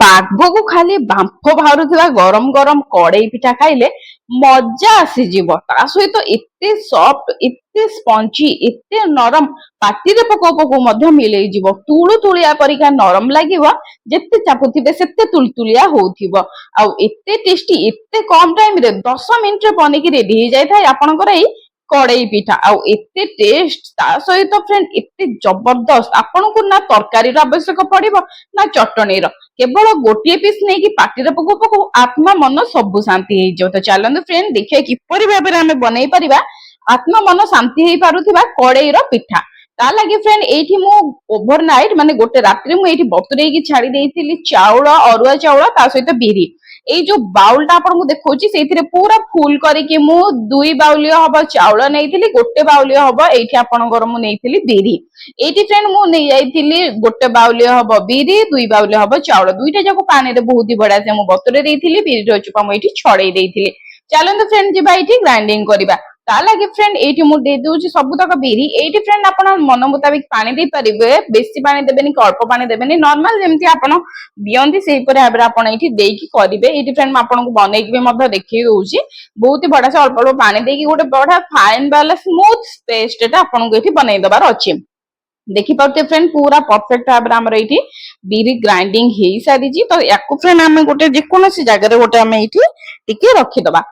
ପାଗକୁ ଖାଲି ବାମ୍ଫ ବାହାରୁଥିବା ଗରମ ଗରମ କଡେଇ ପିଠା ଖାଇଲେ ମଜା ଆସିଯିବ। ତା ସହିତ ଏତେ ସଫ୍ଟ, ଏତେ ସ୍ପଞ୍ଜି, ଏତେ ନରମ, ପାଟିରେ ପକଉ ପକଉ ମଧ୍ୟ ମିଳେଇଯିବ। ତୁଳୁ ତୁଳିଆ ପରିକା ନରମ ଲାଗିବ, ଯେତେ ଚାପୁଥିବେ ସେତେ ତୁଳିତୁଳିଆ ହଉଥିବ। ଆଉ ଏତେ ଟେଷ୍ଟି, ଏତେ କମ ଟାଇମରେ 10 ମିନିଟରେ ବନିକି ରେଡି ହେଇଯାଇଥାଏ ଆପଣଙ୍କର ଏଇ କଡେଇ ପିଠା। ଆଉ ଏତେ ଟେଷ୍ଟ, ତା ସହିତ ଫ୍ରେଣ୍ଡ ଏତେ ଜବରଦସ୍ତ, ଆପଣଙ୍କୁ ନା ତରକାରୀର ଆବଶ୍ୟକ ପଡିବ ନା ଚଟଣୀର। କେବଳ ଗୋଟିଏ ପିସ୍ ନେଇକି ପାଟିରେ ପକଉ ପକଉ ଆତ୍ମା ମନ ସବୁ ଶାନ୍ତି ହେଇଯିବ। ତ ଚାଲନ୍ତୁ ଫ୍ରେଣ୍ଡ ଦେଖିବା କିପରି ଭାବରେ ଆମେ ବନେଇ ପାରିବା ଆତ୍ମା ମନ ଶାନ୍ତି ହେଇପାରୁଥିବା କଡେଇର ପିଠା। ତା ଲାଗି ଫ୍ରେଣ୍ଡ ଏଇଠି ମୁଁ ଓଭରନାଇଟ୍ ମାନେ ଗୋଟେ ରାତିରେ ମୁଁ ଏଇଠି ବତୁରେଇକି ଛାଡି ଦେଇଥିଲି ଚାଉଳ, ଅରୁଆ ଚାଉଳ, ତା ସହିତ ବିରି। ଏଇ ଯୋଉ ବାଉଲଟା ଆପଣଙ୍କୁ ଦେଖଉଛି ସେଇଥିରେ ପୁରା ଫୁଲ କରିକି ମୁଁ 2 ବାଉଲିଅ ହବ ଚାଉଳ ନେଇଥିଲି, ଗୋଟେ ବାଉଲିଅ ହବ ଏଇଠି ଆପଣଙ୍କର ମୁଁ ନେଇଥିଲି ବିରି। ଏଇଠି ଫ୍ରେଣ୍ଡ ମୁଁ ନେଇଯାଇଥିଲି ଗୋଟେ ବାଉଲିଅ ହବ ବିରି, 2 ବାଉଲିଅ ହବ ଚାଉଳ। ଦୁଇଟା ଯାକ ପାଣିରେ ବହୁତ ବଢିଆ ସେ ମୁଁ ବତୁରେଇ ଦେଇଥିଲି, ବିରିର ଚୋପା ମୁଁ ଏଇଠି ଛଡେଇ ଦେଇଥିଲି। ଚାଲନ୍ତୁ ଫ୍ରେଣ୍ଡ ଯିବା ଏଇଠି ଗ୍ରାଇଣ୍ଡିଙ୍ଗ କରିବା। ତା ଲାଗି ଫ୍ରେଣ୍ଡ ଏଇଠି ମୁଁ ଦେଇଦଉଛି ସବୁତକ ବିରି। ଏଇଠି ଫ୍ରେଣ୍ଡ ଆପଣ ମନ ମୁତାବିକ ପାଣି ଦେଇପାରିବେ, ବେଶୀ ପାଣି ଦେବେନି କି ଅଳ୍ପ ପାଣି ଦେବେନି, ନର୍ମାଲ ଯେମିତି ଆପଣ ଦିଅନ୍ତି ସେଇପରି ଭାବରେ ଆପଣ ଏଇଠି ଦେଇକି କରିବେ। ଏଇଠି ଫ୍ରେଣ୍ଡ ମୁଁ ଆପଣଙ୍କୁ ବନେଇକି ବି ମଧ୍ୟ ଦେଖେଇ ଦଉଛି। ବହୁତ ବଢିଆ ସେ ଅଳ୍ପ ଅଳ୍ପ ପାଣି ଦେଇକି ଗୋଟେ ବଢିଆ ଫାଇନ ବାଲା ସ୍ମୁଥ ପେଷ୍ଟଟା ଆପଣଙ୍କୁ ଏଇଠି ବନେଇ ଦେବାର ଅଛି। ଦେଖିପାରୁଥିବେ ଫ୍ରେଣ୍ଡ ପୁରା ପରଫେକ୍ଟ ଭାବରେ ଆମର ଏଇଠି ବିରି ଗ୍ରାଇଣ୍ଡିଙ୍ଗ ହେଇସାରିଛି। ତ ୟାକୁ ଫ୍ରେଣ୍ଡ ଆମେ ଗୋଟେ ଯେକୌଣସି ଜାଗାରେ ଗୋଟେ ଆମେ ଏଇଠି ଟିକେ ରଖିଦବା।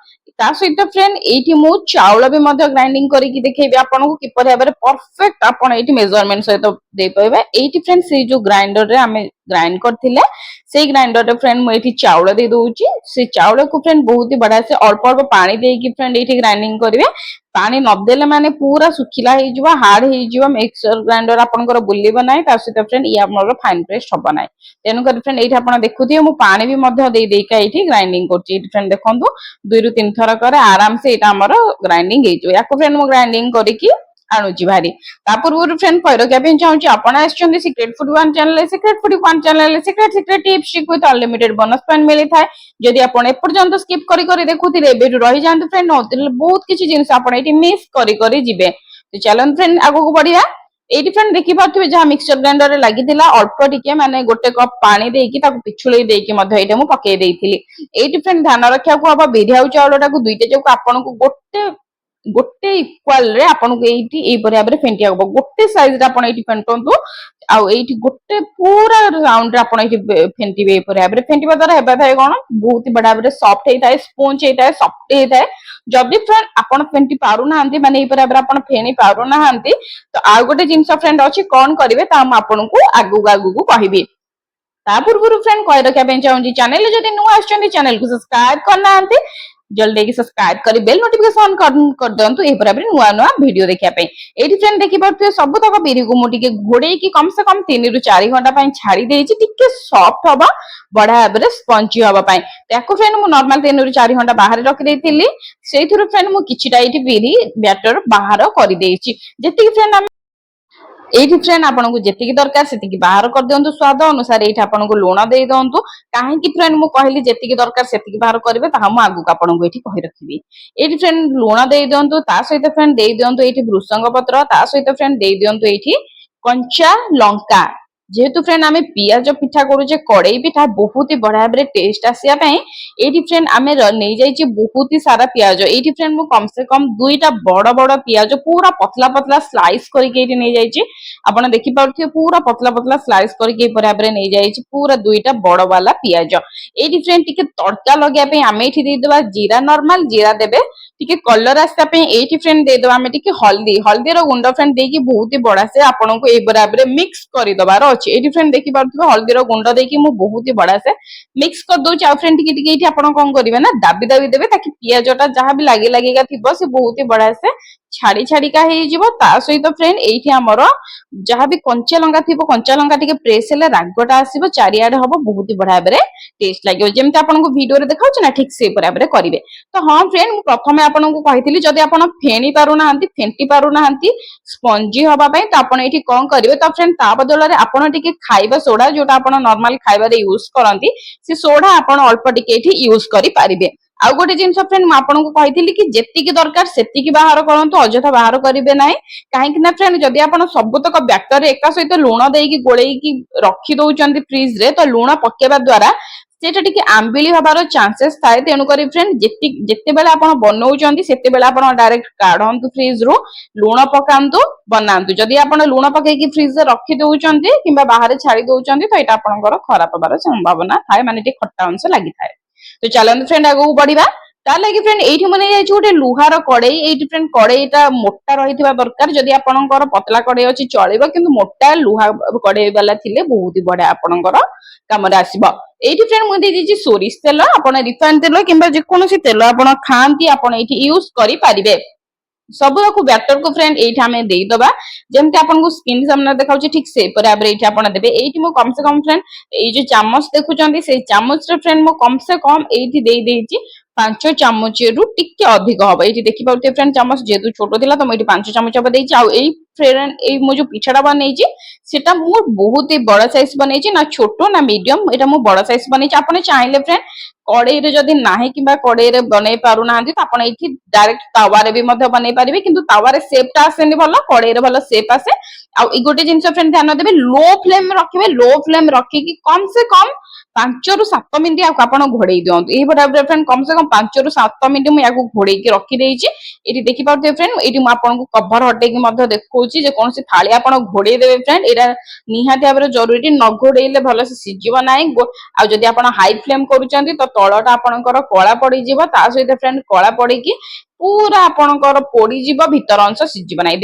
ତା ସହିତ ଫ୍ରେଣ୍ଡ ଏଇଠି ମୁଁ ଚାଉଳ ବି ମଧ୍ୟ ଗ୍ରାଇଣ୍ଡିଙ୍ଗ କରିକି ଦେଖେଇବି ଆପଣଙ୍କୁ କିପରି ଭାବରେ ପରଫେକ୍ଟ ଆପଣ ଏଇଠି ମେଜରମେଣ୍ଟ ସହିତ ଦେଇପାରିବେ। ଏଇଠି ଫ୍ରେଣ୍ଡ ସେଇ ଯୋଉ ଗ୍ରାଇଣ୍ଡରରେ ଆମେ ଗ୍ରାଇଣ୍ଡ କରିଥିଲେ ସେଇ ଗ୍ରାଇଣ୍ଡରରେ ଫ୍ରେଣ୍ଡ ମୁଁ ଏଇଠି ଚାଉଳ ଦେଇ ଦଉଛି। ସେ ଚାଉଳକୁ ଫ୍ରେଣ୍ଡ ବହୁତ ବଢିଆ ସେ ଅଳ୍ପ ଅଳ୍ପ ପାଣି ଦେଇକି ଫ୍ରେଣ୍ଡ ଏଇଠି ଗ୍ରାଇଣ୍ଡିଙ୍ଗ କରିବେ। ପାଣି ନଦେଲେ ମାନେ ପୁରା ଶୁଖିଲା ହେଇଯିବ, ହାର୍ଡ ହେଇଯିବ, ମିକ୍ସଚର ଗ୍ରାଇଣ୍ଡର ଆପଣଙ୍କର ବୁଲିବ ନାହିଁ। ତା ସହିତ ଫ୍ରେଣ୍ଡ ଇଏ ଆମର ଫାଇନ ପେଷ୍ଟ ହବ ନାହିଁ। ତେଣୁକରି ଫ୍ରେଣ୍ଡ ଏଇଠି ଆପଣ ଦେଖୁଥିବେ ମୁଁ ପାଣି ବି ମଧ୍ୟ ଦେଇକା ଏଇଠି ଗ୍ରାଇଣ୍ଡିଙ୍ଗ କରୁଛି। ଏଇଠି ଫ୍ରେଣ୍ଡ ଦେଖନ୍ତୁ 2 ରୁ 3 ଥର କରେ ଆରାମସେ ଏଇଟା ଆମର ଗ୍ରାଇଣ୍ଡିଙ୍ଗ ହେଇଯିବ। ୟାକୁ ଫ୍ରେଣ୍ଡ ମୁଁ ଗ୍ରାଇଣ୍ଡିଙ୍ଗ କରିକି ଆଣୁଛି ଭାରି। ତା ପୂର୍ବରୁ ଫ୍ରେଣ୍ଡ କହି ରଖିବା ପାଇଁ ଚାହୁଁଛି ଆପଣ ଆସିଛନ୍ତି secret food one channel. Secret food one channel secret tips with unlimited bonus point ମିଳିଥାଏ। ଯଦି ଆପଣ ଏପର୍ଯ୍ୟନ୍ତ ସ୍କିପ କରି କରି ଦେଖୁଥିଲେ ଏବେଠୁ ରହିଯାଆନ୍ତୁ ଫ୍ରେଣ୍ଡ, ନହେଲେ ବହୁତ କିଛି ଜିନିଷ ଆପଣ ଏଇଠି ମିସ୍ କରି କରି ଯିବେ। ତ ଚାଲନ୍ତୁ ଫ୍ରେଣ୍ଡ ଆଗକୁ ବଢିବା। ଏଇଠି ଫ୍ରେଣ୍ଡ ଦେଖିପାରୁଥିବେ ଯାହା ମିକ୍ସଚର ଗ୍ରାଇଣ୍ଡରରେ ଲାଗିଥିଲା ଅଳ୍ପ ଟିକେ ମାନେ ଗୋଟେ କପ୍ ପାଣି ଦେଇକି ତାକୁ ପିଛୁଳେଇ ଦେଇକି ମଧ୍ୟ ଏଇଟା ମୁଁ ପକେଇ ଦେଇଥିଲି। ଏଇଠି ଫ୍ରେଣ୍ଡ ଧ୍ୟାନ ରଖିବାକୁ ହବ ବିରି ଆଉ ଚାଉଳଟାକୁ ଦୁଇଟା ଯାକ ଆପଣଙ୍କୁ ଗୋଟେ ଗୋଟେ ଇକ୍ୱାଲ ରେ ଆପଣଙ୍କୁ ଏଇଠି ଏଇପରି ଭାବରେ ଫେଣ୍ଟିବାକୁ ହବ। ଗୋଟେ ସାଇଜରେ ଆପଣ ଏଇଠି ଫେଣ୍ଟନ୍ତୁ। ଆଉ ଏଇଠି ଗୋଟେ ପୁରା ରାଉଣ୍ଡରେ ଆପଣ ଏଇଠି ଫେଣ୍ଟିବେ। ଏଇପରି ଭାବରେ ଫେଣ୍ଟିବା ଦ୍ୱାରା ହେବା ଥାଏ କଣ ବହୁତ ବଢିଆ ଭାବରେ ସଫ୍ଟ ହେଇଥାଏ, ସ୍ପଞ୍ଜ ହେଇଥାଏ, ସଫ୍ଟ ହେଇଥାଏ। ଯଦି ଫ୍ରେଣ୍ଡ ଆପଣ ଫେଣ୍ଟି ପାରୁନାହାନ୍ତି ମାନେ ଏଇପରି ଭାବରେ ଆପଣ ଫେଣି ପାରୁନାହାନ୍ତି ତ ଆଉ ଗୋଟେ ଜିନିଷ ଫ୍ରେଣ୍ଡ ଅଛି, କଣ କରିବେ ତାହା ମୁଁ ଆପଣଙ୍କୁ ଆଗକୁ ଆଗକୁ କହିବି। ତା ପୂର୍ବରୁ ଫ୍ରେଣ୍ଡ କହି ରଖିବା ପାଇଁ ଚାହୁଁଛି ଚ୍ୟାନେଲ ଯଦି ନୂଆ ଆସିଛନ୍ତି ଚ୍ୟାନେଲକୁ ସବସ୍କ୍ରାଇବ କରିନାହାନ୍ତି ଜଲ୍ଦି ଦେଇକି ସବସ୍କ୍ରାଇବ କରି ବେଲ ନୋଟିଫିକେସନ କରିଦିଅନ୍ତୁ ଏହିପରି ଭାବରେ ନୂଆ ନୂଆ ଭିଡିଓ ଦେଖିବା ପାଇଁ। ଏଇଠି ଫ୍ରେଣ୍ଡ ଦେଖିପାରୁଥିବେ ସବୁତକ ବିରିକୁ ମୁଁ ଟିକେ ଘୋଡେଇକି କମ ସେ କମ 3 ରୁ 4 ଘଣ୍ଟା ପାଇଁ ଛାଡି ଦେଇଛି, ଟିକେ ସଫ୍ଟ ହବ, ବଢିଆ ଭାବରେ ସ୍ପଞ୍ଜି ହବା ପାଇଁ। ତାକୁ ଫ୍ରେଣ୍ଡ ମୁଁ ନର୍ମାଲ 3 ରୁ 4 ଘଣ୍ଟା ବାହାରେ ରଖିଦେଇଥିଲି। ସେଇଥିରୁ ଫ୍ରେଣ୍ଡ ମୁଁ କିଛିଟା ଏଇଠି ବିରି ବ୍ୟାଟର ବାହାର କରିଦେଇଛି। ଯେତିକି ଫ୍ରେଣ୍ଡ ଆମେ ଏଇଠି ଫ୍ରେଣ୍ଡ ଆପଣଙ୍କୁ ଯେତିକି ଦରକାର ସେତିକି ବାହାର କରିଦିଅନ୍ତୁ। ସ୍ୱାଦ ଅନୁସାରେ ଏଇଠି ଆପଣଙ୍କୁ ଲୁଣ ଦେଇ ଦିଅନ୍ତୁ। କାହିଁକି ଫ୍ରେଣ୍ଡ ମୁଁ କହିଲି ଯେତିକି ଦରକାର ସେତିକି ବାହାର କରିବେ ତାହା ମୁଁ ଆଗକୁ ଆପଣଙ୍କୁ ଏଇଠି କହି ରଖିବି। ଏଇଠି ଫ୍ରେଣ୍ଡ ଲୁଣ ଦେଇ ଦିଅନ୍ତୁ। ତା ସହିତ ଫ୍ରେଣ୍ଡ ଦେଇ ଦିଅନ୍ତୁ ଏଇଠି ଭୃସଙ୍ଗ ପତ୍ର। ତା ସହିତ ଫ୍ରେଣ୍ଡ ଦେଇ ଦିଅନ୍ତୁ ଏଇଠି କଞ୍ଚା ଲଙ୍କା। ଯେହେତୁ ଫ୍ରେଣ୍ଡ ଆମେ ପିଆଜ ପିଠା କରୁଛେ କଡେଇ ପିଠା ବହୁତ ହି ବଢିଆ ଭାବରେ ଟେଷ୍ଟ ଆସିବା ପାଇଁ ଏଇଠି ଫ୍ରେଣ୍ଡ ଆମେ ନେଇଯାଇଛି ବହୁତ ହି ସାରା ପିଆଜ। ଏଇଠି ଫ୍ରେଣ୍ଡ ମୁଁ କମ ସେ କମ 2ଟା ବଡ ବଡ ପିଆଜ ପୁରା ପତଲା ପତଲା ସ୍ଲାଇସ୍ କରିକି ଏଇଠି ନେଇଯାଇଛି। ଆପଣ ଦେଖିପାରୁଥିବେ ପୁରା ପତଲା ପତଲା ସ୍ଲାଇସ୍ କରିକି ଏପରି ଭାବରେ ନେଇଯାଇଛି ପୁରା 2ଟା ବଡ ବାଲା ପିଆଜ। ଏଇଠି ଫ୍ରେଣ୍ଡ ଟିକେ ତଡକା ଲଗେଇବା ପାଇଁ ଆମେ ଏଇଠି ଦେଇଦବା ଜିରା, ନର୍ମାଲ ଜିରା ଦେବେ। ଟିକେ କଲର ଆସିବା ପାଇଁ ଏଇଠି ଫ୍ରେଣ୍ଡ ଦେଇଦବା ଆମେ ଟିକେ ହଳଦୀର ଗୁଣ୍ଡ ଫ୍ରେଣ୍ଡ ଦେଇକି ବହୁତ ହି ବଢିଆ ସେ ଆପଣଙ୍କୁ ଏଇପରି ଭାବରେ ମିକ୍ସ କରିଦବାର ଅଛି। ଏଇଠି ଫ୍ରେଣ୍ଡ ଦେଖିପାରୁଥିବେ ହଳଦୀର ଗୁଣ୍ଡ ଦେଇକି ମୁଁ ବହୁତ ହି ବଢିଆ ସେ ମିକ୍ସ କରିଦଉଛି। ଆଉ ଫ୍ରେଣ୍ଡ ଟିକେ ଟିକେ ଏଇଠି ଆପଣ କଣ କରିବେ ନା ଦାବି ଦାବି ଦେବେ ତାକି ପିଆଜଟା ଯାହା ବି ଲାଗିକା ଥିବ ସେ ବହୁତ ହି ବଢିଆ ସେ ଛାଡିକା ହେଇଯିବ। ତା ସହିତ ଫ୍ରେଣ୍ଡ ଏଇଠି ଆମର ଯାହାବି କଞ୍ଚା ଲଙ୍କା ଥିବ, କଞ୍ଚା ଲଙ୍କା ଟିକେ ପ୍ରେସ ହେଲେ ରାଗଟା ଆସିବ, ଚାରିଆଡେ ହବ, ବହୁତ ହି ବଢିଆ ଭାବରେ ଟେଷ୍ଟ ଲାଗିବ। ଯେମିତି ଆପଣଙ୍କୁ ଭିଡିଓରେ ଦେଖାଉଛି ନା ଠିକ ସେଇପରି ଭାବରେ କରିବେ। ତ ହଁ ଫ୍ରେଣ୍ଡ ମୁଁ ପ୍ରଥମେ ଆପଣଙ୍କୁ କହିଥିଲି ଯଦି ଆପଣ ଫେଣି ପାରୁନାହାନ୍ତି, ଫେଣ୍ଟି ପାରୁନାହାନ୍ତି ସ୍ପଞ୍ଜି ହବା ପାଇଁ ତ ଆପଣ ଏଇଠି କଣ କରିବେ, ତ ଫ୍ରେଣ୍ଡ ତା ବଦଳରେ ଆପଣ ଟିକେ ଖାଇବା ସୋଡା ଯୋଉଟା ଆପଣ ନର୍ମାଲ ଖାଇବାରେ ୟୁଜ କରନ୍ତି ସେ ସୋଡା ଆପଣ ଅଳ୍ପ ଟିକେ ଏଇଠି ୟୁଜ କରିପାରିବେ। ଆଉ ଗୋଟେ ଜିନିଷ ଫ୍ରେଣ୍ଡ ମୁଁ ଆପଣଙ୍କୁ କହିଥିଲି କି ଯେତିକି ଦରକାର ସେତିକି ବାହାର କରନ୍ତୁ, ଅଯଥା ବାହାର କରିବେ ନାହିଁ। କାହିଁକି ନା ଫ୍ରେଣ୍ଡ ଯଦି ଆପଣ ସବୁତକ ବ୍ୟାଟର ଏକା ସହିତ ଲୁଣ ଦେଇକି ଗୋଳେଇକି ରଖି ଦଉଛନ୍ତି ଫ୍ରିଜ ରେ, ତ ଲୁଣ ପକେଇବା ଦ୍ୱାରା ସେଟା ଟିକେ ଆମ୍ବିଳି ହବାର ଚାନ୍ସେସ୍ ଥାଏ। ତେଣୁକରି ଫ୍ରେଣ୍ଡ ଯେତେବେଳେ ଆପଣ ବନଉଛନ୍ତି ସେତେବେଳେ ଆପଣ ଡାଇରେକ୍ଟ କାଢନ୍ତୁ ଫ୍ରିଜ ରୁ, ଲୁଣ ପକାନ୍ତୁ, ବନାନ୍ତୁ। ଯଦି ଆପଣ ଲୁଣ ପକେଇକି ଫ୍ରିଜ ରେ ରଖି ଦଉଛନ୍ତି କିମ୍ବା ବାହାରେ ଛାଡି ଦଉଛନ୍ତି ତ ଏଇଟା ଆପଣଙ୍କର ଖରାପ ହବାର ସମ୍ଭାବନା ଥାଏ, ମାନେ ଟିକେ ଖଟା ଅଂଶ ଲାଗିଥାଏ। ତ ଚାଲନ୍ତୁ ଫ୍ରେଣ୍ଡ ଆଗକୁ ବଢିବା। ତା ଲାଗି ଫ୍ରେଣ୍ଡ ଏଇଠି ମୁଁ ନେଇଯାଇଛି ଗୋଟେ ଲୁହାର କଡେଇ। ଏଇଠି ଫ୍ରେଣ୍ଡ କଡେଇଟା ମୋଟା ରହିଥିବା ଦରକାର। ଯଦି ଆପଣଙ୍କର ପତଳା କଡେଇ ଅଛି ଚଳିବ, କିନ୍ତୁ ମୋଟା ଲୁହା କଡେଇ ବାଲା ଥିଲେ ବହୁତ ବଢିଆ ଆପଣଙ୍କର କାମରେ ଆସିବ। ଏଇଠି ଫ୍ରେଣ୍ଡ ମୁଁ ଦେଇଦେଇଛି ସୋରିଷ ତେଲ। ଆପଣ ରିଫାଇନ ତେଲ କିମ୍ବା ଯେକୌଣସି ତେଲ ଆପଣ ଖାଆନ୍ତି ଆପଣ ଏଇଠି ୟୁଜ କରିପାରିବେ। ସବୁକୁ ବ୍ୟାଟରକୁ ଫ୍ରେଣ୍ଡ ଏଇଠି ଆମେ ଦେଇଦବା, ଯେମିତି ଆପଣଙ୍କୁ ସ୍କ୍ରିନ ସାମ୍ନାରେ ଦେଖାଉଛି ଠିକ ସେପରି ଭାବରେ ଏଇଠି ଆପଣ ଦେବେ। ଏଇଠି ମୁଁ କମ ସେ କମ ଫ୍ରେଣ୍ଡ ଏଇ ଯୋଉ ଚାମଚ ଦେଖୁଛନ୍ତି ସେଇ ଚାମଚରେ ଫ୍ରେଣ୍ଡ ମୁଁ କମ ସେ କମ ଏଇଠି ଦେଇଦେଇଛି 5 ଚାମଚରୁ ଟିକେ ଅଧିକ ହବ। ଏଇଠି ଦେଖିପାରୁଥିବେ ଫ୍ରେଣ୍ଡ ଚାମଚ ଯେହେତୁ ଛୋଟ ଥିଲା ତ ମୁଁ ଏଇଠି 5 ଚାମଚ ହବ ଦେଇଛି। ଆଉ ଏଇ ଫ୍ରେଣ୍ଡ ଏଇ ମୁଁ ଯୋଉ ପିଠାଟା ବନେଇଛି ସେଟା ମୁଁ ବହୁତ ହି ବଡ ସାଇଜ ବନେଇଛି, ନା ଛୋଟ ନା ମିଡିୟମ, ଏଇଟା ମୁଁ ବଡ ସାଇଜ ବନେଇଛି। ଆପଣ ଚାହିଁଲେ ଫ୍ରେଣ୍ଡ କଡେଇରେ ଯଦି ନାହିଁ କିମ୍ବା କଡେଇରେ ବନେଇ ପାରୁନାହାନ୍ତି ତ ଆପଣ ଏଇଠି ଡାଇରେକ୍ଟ ତାୱାରେ ବି ମଧ୍ୟ ବନେଇ ପାରିବେ, କିନ୍ତୁ ତାୱାରେ ସେପ୍ ଟା ଆସେନି ଭଲ, କଡେଇରେ ଭଲ ସେପ୍ ଆସେ। ଆଉ ଏଇ ଗୋଟେ ଜିନିଷ ଫ୍ରେଣ୍ଡ ଧ୍ୟାନ ଦେବେ, ଲୋ ଫ୍ଲେମ ରଖିବେ। ଲୋ ଫ୍ଲେମ ରଖିକି କମ ସେ କମ 5 ରୁ 7 ମିନିଟ୍ ଆକୁ ଆପଣ ଘୋଡେଇ ଦିଅନ୍ତୁ। ଏଇ ଭାବରେ ଫ୍ରେଣ୍ଡ କମ ସେ କମ 5 ରୁ 7 ମିନିଟ୍ ମୁଁ ୟାକୁ ଘୋଡେଇକି ରଖିଦେଇଛି। ଏଇଠି ଦେଖିପାରୁଥିବେ ଫ୍ରେଣ୍ଡ, ଏଇଠି ମୁଁ ଆପଣଙ୍କୁ କଭର ହଟେଇକି ମଧ୍ୟ ଦେଖଉଛି। ଯେ କୌଣସି ଥାଳି ଆପଣ ଘୋଡେଇ ଦେବେ ଫ୍ରେଣ୍ଡ, ଏଇଟା ନିହାତି ଭାବରେ ଜରୁରୀ। ନ ଘୋଡେଇଲେ ଭଲସେ ସିଝିବ ନାହିଁ। ଆଉ ଯଦି ଆପଣ ହାଇ ଫ୍ଲେମ କରୁଛନ୍ତି ତ ତଳଟା ଆପଣଙ୍କର କଳା ପଡିଯିବ। ତା ସହିତ ଫ୍ରେଣ୍ଡ କଳା ପଡିକି ପୁରା ଆପଣଙ୍କର ପୋଡିଯିବ, ଭିତର ଅଂଶ ସିଝିବ ନାହିଁ।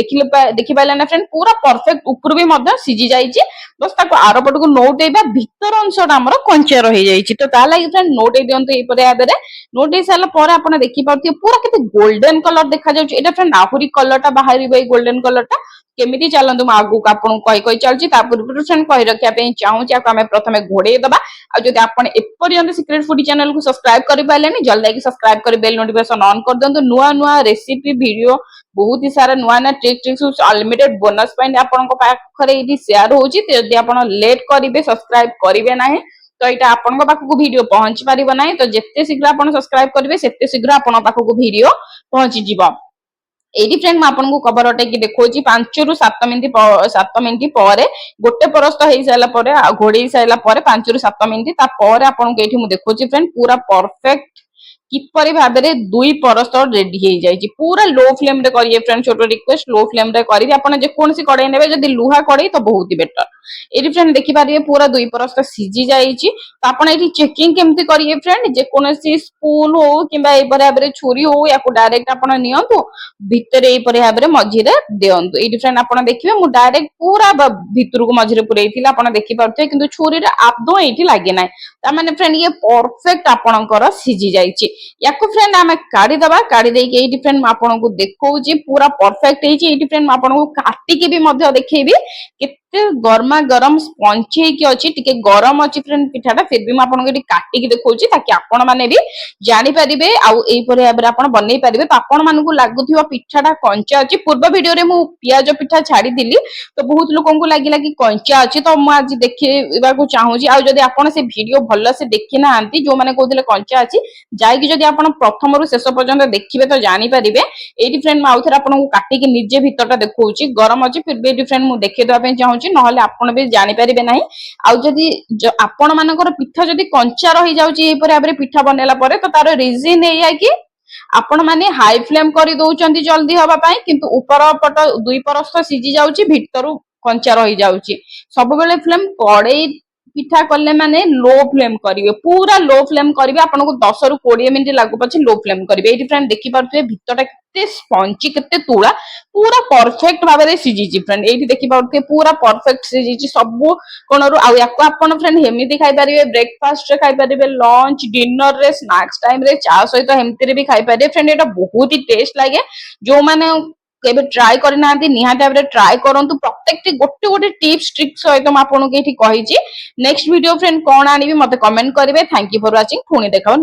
ଦେଖିପାରିଲେ ନା ଫ୍ରେଣ୍ଡ, ପୁରା ପରଫେକ୍ଟ ଉପରୁ ବି ମଧ୍ୟ ସିଝି ଯାଇଛି। ବସ୍ ତାକୁ ଆରପଟକୁ ନଉଟେଇବା, ଭିତର ଅଂଶଟା ଆମର କଞ୍ଚା ରହିଯାଇଛି। ତ ତା ଲାଗି ଫ୍ରେଣ୍ଡ ନଉଟେଇ ଦିଅନ୍ତୁ ଏଇପରି ଭାବରେ। ନଉଟେଇ ସାରିଲା ପରେ ଆପଣ ଦେଖିପାରୁଥିବେ ପୁରା କେତେ ଗୋଲ୍ଡେନ କଲର ଦେଖାଯାଉଛି। ଏଇଟା ଫ୍ରେଣ୍ଡ ଆହୁରି କଲରଟା ବାହାରିବ ଏଇ ଗୋଲ୍ଡେନ କଲରଟା। କେମିତି ଚାଲନ୍ତୁ ମୁଁ ଆଗକୁ ଆପଣଙ୍କୁ କହି ଚାଲିଛି। ତା ପୂର୍ବରୁ ଫ୍ରେଣ୍ଡ କହି ରଖିବା ପାଇଁ ଚାହୁଁଛି, ଆକୁ ଆମେ ପ୍ରଥମେ ଘୋଡେଇ ଦବା। ଆଉ ଯଦି ଆପଣ ଏପର୍ଯ୍ୟନ୍ତ ସିକ୍ରେଟ ଫୁଡି ଚ୍ୟାନେଲକୁ ସବସ୍କ୍ରାଇବ କରିପାରିଲେନି, ଜଲ୍ଦି ଯାଇକି ସବସ୍କ୍ରାଇବ କରି ବେଲ ନୋଟିଫିକେସନ ଅନ୍ କରିଦିଅନ୍ତୁ। ନୂଆ ନୂଆ ରେସିପି ଭିଡିଓ ବହୁତ ହି ସାରା ନୂଆ ନୂଆ ଟ୍ରିକ୍ସ ଅନଲିମିଟେଡ ବୋନସ ପାଇଁ ଆପଣଙ୍କ ପାଖରେ ଏଇଠି ସେୟାର ହଉଛି। ଯଦି ଆପଣ ଲେଟ୍ କରିବେ ସବସ୍କ୍ରାଇବ କରିବେ ନାହିଁ ତ ଏଇଟା ଆପଣଙ୍କ ପାଖକୁ ଭିଡିଓ ପହଞ୍ଚି ପାରିବ ନାହିଁ। ତ ଯେତେ ଶୀଘ୍ର ଆପଣ ସବସ୍କ୍ରାଇବ କରିବେ ସେତେ ଶୀଘ୍ର ଆପଣଙ୍କ ପାଖକୁ ଭିଡିଓ ପହଞ୍ଚିଯିବ। ଏଇଠି ଫ୍ରେଣ୍ଡ ମୁଁ ଆପଣଙ୍କୁ କଭର ହଟେଇକି ଦେଖଉଛି 5 ରୁ 7 ମିନିଟ୍ ପରେ ଗୋଟେ ପରସ୍ତ ହେଇସାରିଲା ପରେ ଆଉ ଘୋଡେଇ ସାରିଲା ପରେ 5 ରୁ 7 ମିନିଟ୍ ତାପରେ ଆପଣଙ୍କୁ ଏଇଠି ମୁଁ ଦେଖଉଛି ଫ୍ରେଣ୍ଡ ପୁରା ପରଫେକ୍ଟ କିପରି ଭାବରେ 2 ପରସ୍ତ ରେଡି ହେଇଯାଇଛି। ପୁରା ଲୋ ଫ୍ଲେମ ରେ କରିବେ ଫ୍ରେଣ୍ଡ, ଛୋଟ ରିକ୍ୱେଷ୍ଟ ଲୋ ଫ୍ଲେମ ରେ କରିବେ। ଆପଣ ଯେକୌଣସି କଡେଇ ନେବେ, ଯଦି ଲୁହା କଡେଇ ତ ବହୁତ ବେଟର। ଏଇଠି ଫ୍ରେଣ୍ଡ ଦେଖିପାରିବେ ପୁରା 2 ପରସ୍ତ ସିଝି ଯାଇଛି। ତ ଆପଣ ଏଇଠି ଚେକିଂ କେମିତି କରିବେ ଫ୍ରେଣ୍ଡ, ଯେକୌଣସି ସ୍ପୁନ ହଉ କିମ୍ବା ଏଇପରି ଭାବରେ ଛୁରୀ ହଉ ୟାକୁ ଡାଇରେକ୍ଟ ଆପଣ ନିଅନ୍ତୁ, ଭିତରେ ଏଇପରି ଭାବରେ ମଝିରେ ଦିଅନ୍ତୁ। ଏଇଠି ଫ୍ରେଣ୍ଡ ଆପଣ ଦେଖିବେ ମୁଁ ଡାଇରେକ୍ଟ ପୁରା ଭିତରକୁ ମଝିରେ ପୁରେଇଥିଲି, ଆପଣ ଦେଖିପାରୁଥିବେ, କିନ୍ତୁ ଛୁରୀରେ ଆଦୌ ଏଇଠି ଲାଗେ ନାହିଁ। ତାମାନେ ଫ୍ରେଣ୍ଡ ଇଏ ପରଫେକ୍ଟ ଆପଣଙ୍କର ସିଝି ଯାଇଛି। ୟାକୁ ଫ୍ରେଣ୍ଡ ଆମେ କାଢିଦବା। କାଢି ଦେଇକି ଏଇଠି ଫ୍ରେଣ୍ଡ ମୁଁ ଆପଣଙ୍କୁ ଦେଖଉଛି ପୁରା ପରଫେକ୍ଟ ହେଇଛି। ଏଇଠି ଫ୍ରେଣ୍ଡ ମୁଁ ଆପଣଙ୍କୁ କାଟିକି ବି ମଧ୍ୟ ଦେଖେଇବି କେତେ ଗରମା ଗରମ ସ୍ପଞ୍ଜି ହେଇକି ଅଛି। ଟିକେ ଗରମ ଅଛି ଫ୍ରେଣ୍ଡ ପିଠାଟା, ଫିର ବି ମୁଁ ଆପଣଙ୍କୁ ଏଠି କାଟିକି ଦେଖଉଛି ତାକି ଆପଣ ମାନେ ବି ଜାଣିପାରିବେ ଆଉ ଏଇପରି ଭାବରେ ଆପଣ ବନେଇ ପାରିବେ। ତ ଆପଣ ମାନଙ୍କୁ ଲାଗୁଥିବ ପିଠାଟା କଞ୍ଚା ଅଛି। ପୂର୍ବ ଭିଡିଓରେ ମୁଁ ପିଆଜ ପିଠା ଛାଡିଥିଲି ତ ବହୁତ ଲୋକଙ୍କୁ ଲାଗିଲା କି କଞ୍ଚା ଅଛି, ତ ମୁଁ ଆଜି ଦେଖିବାକୁ ଚାହୁଁଛି। ଆଉ ଯଦି ଆପଣ ସେ ଭିଡିଓ ଭଲସେ ଦେଖି ନାହାନ୍ତି, ଯୋଉମାନେ କହୁଥିଲେ କଞ୍ଚା ଅଛି, ଯାଇକି ଯଦି ଆପଣ ପ୍ରଥମରୁ ଶେଷ ପର୍ଯ୍ୟନ୍ତ ଦେଖିବେ ତ ଜାଣିପାରିବେ। ଏଇଠି ଫ୍ରେଣ୍ଡ ମୁଁ ଆଉଥରେ ଆପଣଙ୍କୁ କାଟିକି ନିଜେ ଭିତରଟା ଦେଖଉଛି, ଗରମ ଅଛି ଫିର ବି ଏଇଠି ଫ୍ରେଣ୍ଡ ମୁଁ ଦେଖେଇଦବା ପାଇଁ ଚାହୁଁଛି, ନହେଲେ ଆପଣ ବି ଜାଣିପାରିବେ ନାହିଁ। ଆଉ ଯଦି ଆପଣ ମାନଙ୍କର ପିଠା ଯଦି କଞ୍ଚା ରହିଯାଉଛି ଏଇପରି ଭାବରେ ପିଠା ବନେଇଲା ପରେ, ତ ତାର ରିଜିନ ଏଇଆ କି ଆପଣ ମାନେ ହାଇ ଫ୍ଲେମ କରି ଦଉଛନ୍ତି ଜଲ୍ଦି ହବା ପାଇଁ, କିନ୍ତୁ ଉପର ପଟ 2 ପରସ୍ତ ସିଝି ଯାଉଛି, ଭିତରୁ କଞ୍ଚା ରହିଯାଉଛି। ସବୁବେଳେ ଫ୍ଲେମ କଡେଇ ପିଠା କଲେ ମାନେ ଲୋ ଫ୍ଲେମ କରିବେ, ପୁରା ଲୋ ଫ୍ଲେମ କରିବେ। ଆପଣଙ୍କୁ 10 ରୁ 20 ମିନିଟ୍ ଲାଗୁ ପଛେ ଲୋ ଫ୍ଲେମ କରିବେ। ଏଇଠି ଫ୍ରେଣ୍ଡ ଦେଖିପାରୁଥିବେ ଭିତରଟା କେତେ ସ୍ପଞ୍ଜି, କେତେ ତୁଳା, ପୁରା ପରଫେକ୍ଟ ଭାବରେ ସିଝିଛି ଫ୍ରେଣ୍ଡ। ଏଇଠି ଦେଖିପାରୁଥିବେ ପୁରା ପରଫେକ୍ଟ ସିଝିଛି ସବୁ କୋଣରୁ। ଆଉ ୟାକୁ ଆପଣ ଫ୍ରେଣ୍ଡ ଏମିତି ଖାଇପାରିବେ, ବ୍ରେକଫାଷ୍ଟ ରେ ଖାଇପାରିବେ, ଲଞ୍ଚ ଡିନର ରେ, ସ୍ନାକ୍ସ ଟାଇମ ରେ, ଚା ସହିତ ଏମିତିରେ ବି ଖାଇପାରିବେ ଫ୍ରେଣ୍ଡ। ଏଇଟା ବହୁତ ହି ଟେଷ୍ଟ ଲାଗେ। ଯୋଉମାନେ କେବେ ଟ୍ରାଏ କରିନାହାନ୍ତି ନିହାତି ଭାବରେ ଟ୍ରାଏ କରନ୍ତୁ। ପ୍ରত্যେକଟି ଗୋଟେ ଗୋଟେ ଟିପ୍ସ ଟ୍ରିକ୍ ସହିତ ମୁଁ ଆପଣଙ୍କୁ ଏଇଠି କହିଛି। ନେକ୍ସଟ ଭିଡିଓ ଫ୍ରେଣ୍ଡ କଣ ଆଣିବି ମତେ କମେଣ୍ଟ କରିବେ। Thank you for watching. ପୁଣି ଦେଖା ହବ।